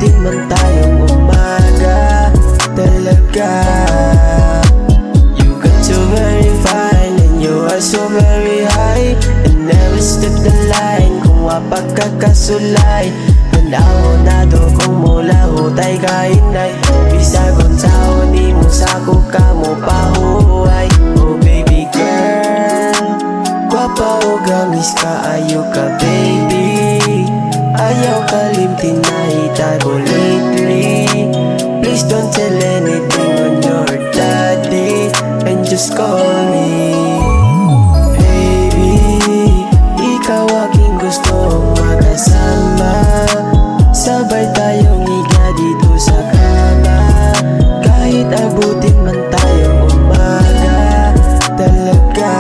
abutin man tayong umaga talaga. You got so very fine and you are so very high, and never step the line kung wapagkakasulay. Ganaho na do kung mula hutay kainay, bisagon sa ni mo sako ka mo pahuay. Oh baby girl, gwapa o gamis ka ayo ka baby, ayaw kalimtin na itago lately. Please don't tell anything on your daddy and just call me baby. Ikaw aking gustong makasama, sabay tayong higa dito sa kama, kahit abutin man tayong umaga talaga.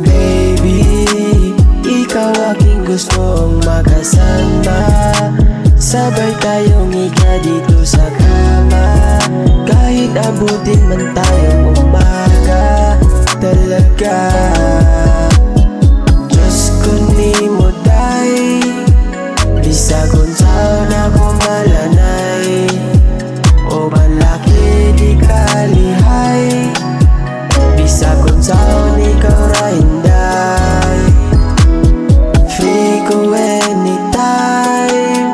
Baby, ikaw aking gustong makasama, sabay tayong higa dito sa kama, kahit abutin man tayong umaga talaga. Diyos ko ni mo day, bisagon sa na ko malanay, o malaki di kalihay, bisagon sa ni ka rahinday. Free ko anytime,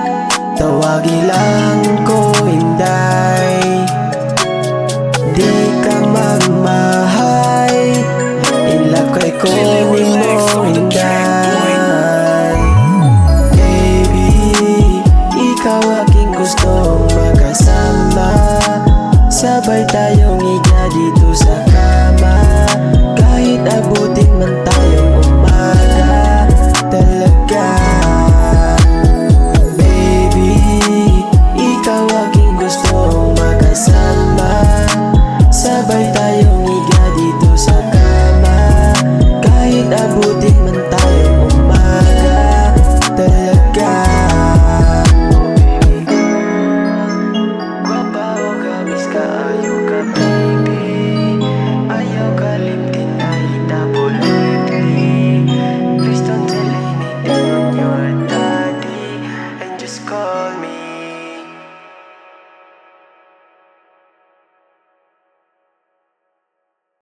tawagi lang ko hinday. Di ka magmahay, ilakay ko ni mo hinday. Baby, ikaw aking gustong makasama, sabay tayo